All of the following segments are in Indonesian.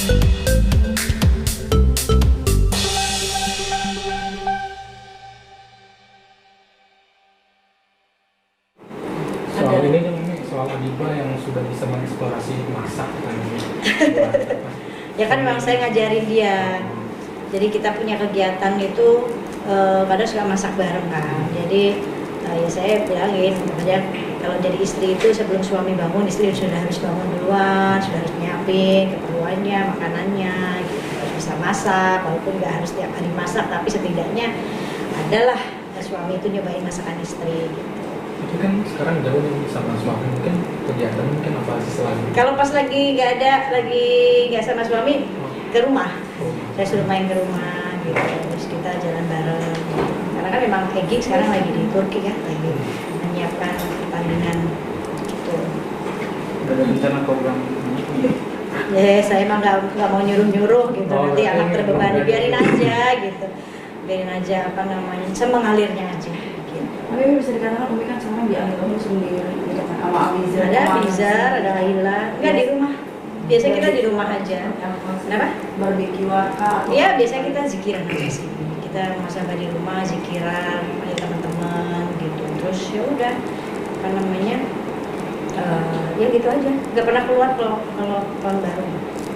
Soal ini kan soal Adiba yang sudah bisa mengeksplorasi masak kan. Ya kan memang saya ngajarin dia. Jadi kita punya kegiatan itu kadang suka masak bareng kan. Jadi ya saya bilangin, makanya kalau jadi istri itu sebelum suami bangun, istri sudah harus bangun duluan, sudah harus nyiapin keperluannya, makanannya, gitu. Harus bisa masak, walaupun nggak harus tiap hari masak, tapi setidaknya adalah suami itu nyobain masakan istri. Gitu. Itu kan sekarang jauh nih sama suami, mungkin kegiatan mungkin apa sih selain Kalau pas lagi nggak sama suami, ke rumah. Saya suruh main ke rumah gitu, terus kita jalan bareng gitu. Karena kan memang Egy sekarang lagi di Turki kan, lagi menyiapkan pertandingan gitu. Udah ada rencana program? Ya saya emang nggak mau nyuruh gitu, nanti anak terbebani, biarin aja gitu, biarin aja apa namanya, semengalirnya aja. Gitu. Tapi bisa dikatakan Umi kan sekarang diambil kamu sendiri gitu kan, sama Abizar. Ada Abizar, ada Laila, nggak di rumah. Biasanya kita di rumah aja. Kenapa? Barbecue warka. Iya, biasanya kita zikiran aja sih. Kita muhasabah di rumah, zikiran sama teman-teman gitu. Terus ya udah, apa namanya? Ya gitu aja. Nggak pernah keluar kalau tahun baru.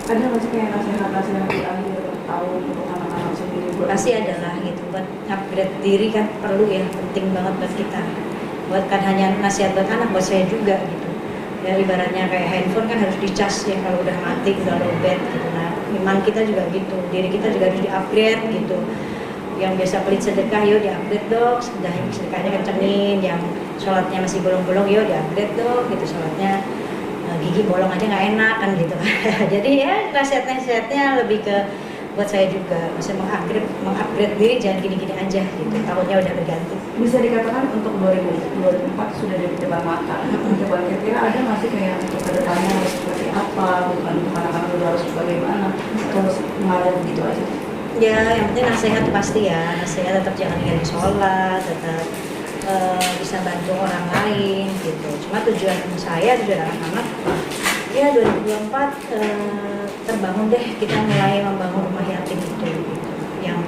Ada nggak sih kayak nasihat-nasihat di akhir tahun untuk anak-anak sendiri? Pasti adalah gitu. Buat upgrade diri kan perlu ya, penting banget buat kita. Buat kan hanya nasihat buat anak, buat saya juga gitu. Ya ibaratnya kayak handphone kan harus dicas ya, kalau udah mati, udah lowbat gitu. Nah iman kita juga gitu, diri kita juga harus di-upgrade gitu. Yang biasa pelit sedekah, yuk di-upgrade dong, sedekahnya kencengin. Yang sholatnya masih bolong-bolong, yuk di-upgrade dong gitu, sholatnya gigi bolong aja nggak enak kan gitu. Jadi ya nasihat-nasihatnya lebih ke buat saya juga, maksudnya mengupgrade diri, jangan gini-gini aja gitu, tahunnya udah berganti. Bisa dikatakan untuk 2004 sudah di depan mata. Coba kira-kira ada nggak sih kayak untuk kedepannya harus seperti apa, bukan untuk anak-anak udah harus bagaimana, atau harus mengalir begitu aja? Ya yang penting nasihat pasti ya, nasihat tetap jangan ninggalin sholat, tetap bisa bantu orang lain gitu. Cuma tujuan anak-anak ya 2024 terbangun deh, kita mulai membangun rumah yatim itu gitu. Yang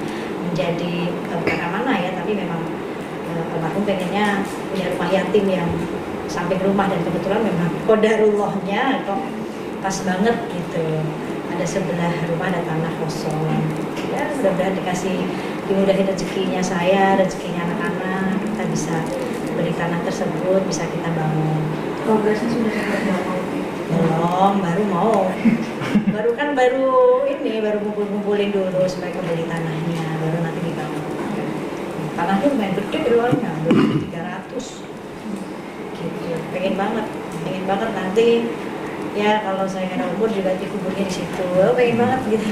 menjadi bukan amanah ya, tapi memang almarhum pengennya punya rumah yatim yang samping rumah, dan kebetulan memang qadarullahnya kok pas banget gitu, ada sebelah rumah ada tanah kosong. Ya mudah-mudahan dimudahin rezekinya saya, rezekinya anak-anak, kita bisa beli tanah tersebut, bisa kita bangun. Progresnya sudah seperti apa? Belum, baru ngumpulin dulu supaya kembali tanahnya, baru nanti dibangun. Tanahnya lumayan gede luarnya, 300 gitu. Pengen banget nanti ya kalau saya ada umur juga dikuburnya di situ. Pengen banget gitu.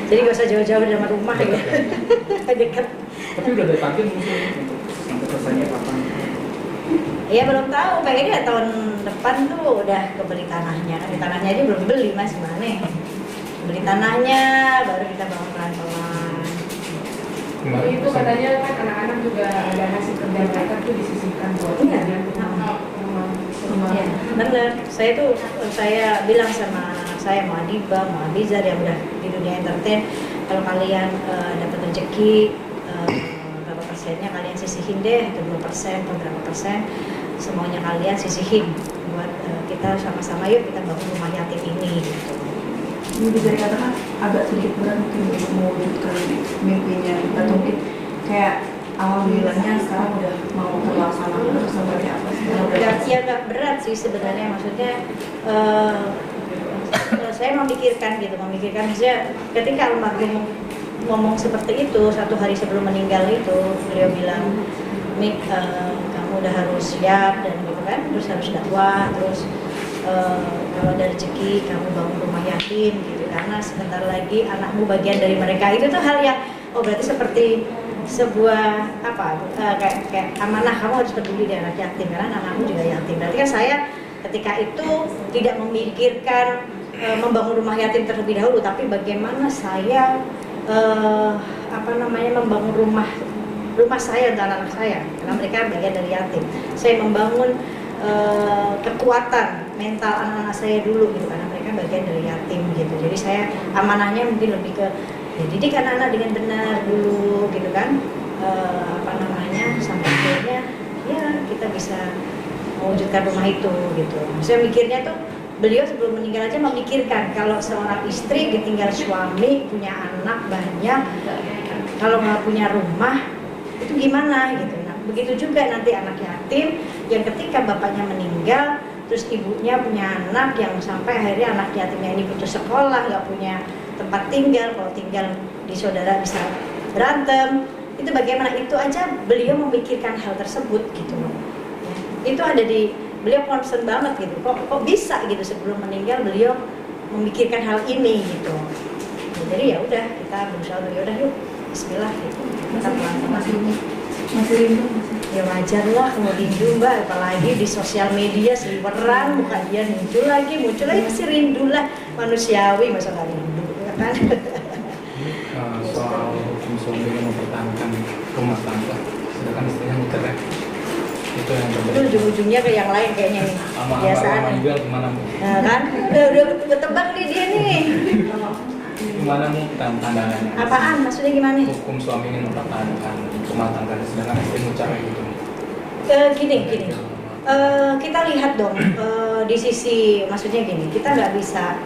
Jadi gak usah jauh-jauh dari rumah ya. Dekat. Tapi udah ada target mungkin untuk sampai selesainya kapan? Ya belum tahu, pengennya tahun depan tuh udah kebeli tanahnya. Kan tanahnya aja belum beli mas, gimana? Beli tanahnya, baru kita bangun pelan-pelan. Itu katanya kan anak-anak juga ada hasil kerja mereka tuh disisihkan buat Iya. rumah. Ya, bener. Saya bilang sama anak saya, mau Adiba, mau Abizar yang udah di dunia entertain, kalau kalian dapat rezeki berapa persennya kalian sisihin deh, atau 2% atau berapa persen, semuanya kalian sisihin buat kita sama-sama yuk kita bangun rumah yatim ini gitu. Ini bisa dikatakan agak sedikit berat mungkin untuk mewujudkan mimpinya, atau mungkin kayak alhamdulillahnya sekarang udah mau terlaksana, terus seperti apa sih? Ya nggak berat sih sebenarnya, maksudnya saya memikirkan maksudnya ketika almarhum ngomong seperti itu, satu hari sebelum meninggal itu beliau bilang, Mik, kamu udah harus siap dan gitu kan, terus harus dakwah, terus kalau ada rezeki kamu bangun rumah yatim gitu, karena sebentar lagi anakmu bagian dari mereka. Itu tuh hal yang berarti seperti sebuah kayak amanah, kamu harus peduli dengan anak yatim karena anakmu juga yatim. Berarti kan saya ketika itu tidak memikirkan membangun rumah yatim terlebih dahulu, tapi bagaimana saya membangun rumah saya dan anak saya, karena mereka bagian dari yatim. Saya membangun kekuatan mental anak-anak saya dulu gitu, karena mereka mereka bagian dari yatim gitu. Jadi saya amanahnya mungkin lebih ke ya, didik anak-anak dengan benar dulu gitu kan. Sampai akhirnya ya kita bisa mewujudkan rumah itu gitu. Saya mikirnya tuh beliau sebelum meninggal aja memikirkan kalau seorang istri ditinggal suami, punya anak banyak, kalau nggak punya rumah itu gimana gitu. Nah begitu juga nanti anak yatim yang ketika bapaknya meninggal terus ibunya punya anak yang sampai akhirnya anak yatimnya ini putus sekolah, nggak punya tempat tinggal, kalau tinggal di saudara bisa berantem, itu bagaimana, itu aja beliau memikirkan hal tersebut gitu loh ya. Itu ada di beliau concern banget gitu, kok bisa gitu sebelum meninggal beliau memikirkan hal ini gitu ya, jadi ya udah kita berusaha untuk ya udah yuk Bismillah gitu. Masih rindu masih. Ya wajar lah kalau rindu mbak, apalagi di sosial media seliweran, bukan dia muncul lagi pasti rindu lah, manusiawi masa nggak rindu ya kan. Soal hukum suami yang mempertahankan rumah tangga sedangkan istrinya cerai, itu yang Itu terjadi. ujung-ujungnya ke yang lain kayaknya nih, biasaan Juga gimana mu? nah, kan udah ketebak nih dia nih. Gimana mu pandangannya? Apaan maksudnya gimana? Hukum suami ingin mempertahankan rumah tangga sedangkan istrinya cerai gitu. Gini kita lihat dong di sisi, maksudnya gini, kita nggak bisa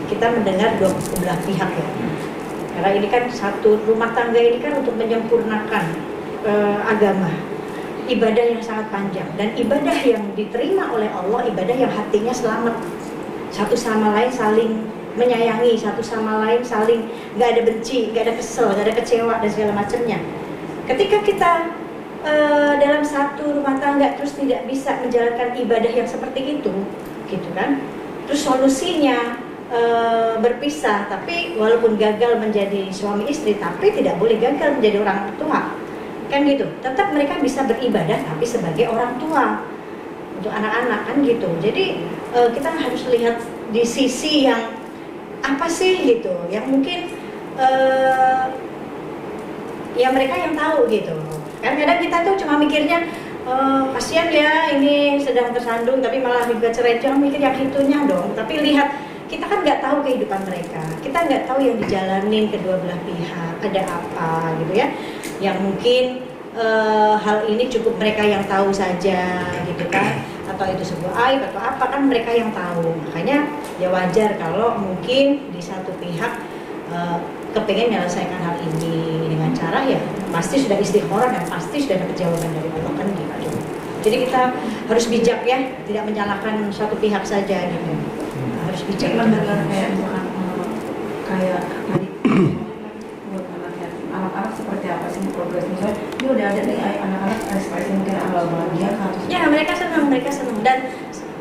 kita mendengar dua belah pihak ya, karena ini kan satu rumah tangga ini kan untuk menyempurnakan agama, ibadah yang sangat panjang dan ibadah yang diterima oleh Allah, ibadah yang hatinya selamat, satu sama lain saling menyayangi, satu sama lain saling nggak ada benci, nggak ada kesel, nggak ada kecewa dan segala macamnya. Ketika kita dalam satu rumah tangga terus tidak bisa menjalankan ibadah yang seperti itu gitu kan, terus solusinya berpisah, tapi walaupun gagal menjadi suami istri tapi tidak boleh gagal menjadi orang tua kan gitu, tetap mereka bisa beribadah tapi sebagai orang tua untuk anak-anak kan gitu. Jadi kita harus lihat di sisi yang apa sih gitu, yang mungkin ya mereka yang tahu gitu kan. Kadang kita tuh cuma mikirnya kasihan ya ini sedang tersandung tapi malah juga cerai, jangan mikir yang itunya dong, tapi lihat kita kan nggak tahu kehidupan mereka, kita nggak tahu yang dijalanin kedua belah pihak ada apa gitu ya, yang mungkin hal ini cukup mereka yang tahu saja gitu kan, atau itu sebuah aib atau apa kan mereka yang tahu. Makanya ya wajar kalau mungkin di satu pihak kepengen menyelesaikan hal ini dengan cara ya pasti sudah istikharah dan pasti sudah dapat jawaban dari Allah kan gitu. Jadi kita harus bijak ya, tidak menyalahkan suatu pihak saja gitu. Harus bijak. Mendengar kayak kayak tadi buat anak-anak seperti apa sih progres, misalnya ini udah ada nih anak-anak ekspresi mungkin awal bahagia kan? Ya mereka senang dan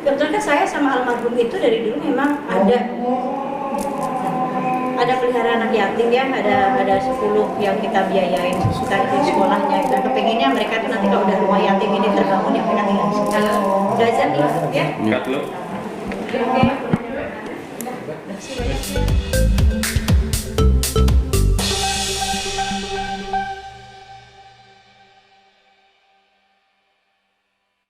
kebetulan kan saya sama almarhum itu dari dulu memang ada pelihara anak yatim ya, ada 10 yang kita biayain kita di sekolahnya, dan kepengennya mereka tuh nanti kalau udah rumah yatim ini terbangun ya mereka tinggal di sana belajar nih ya. Enggak lo. Oke.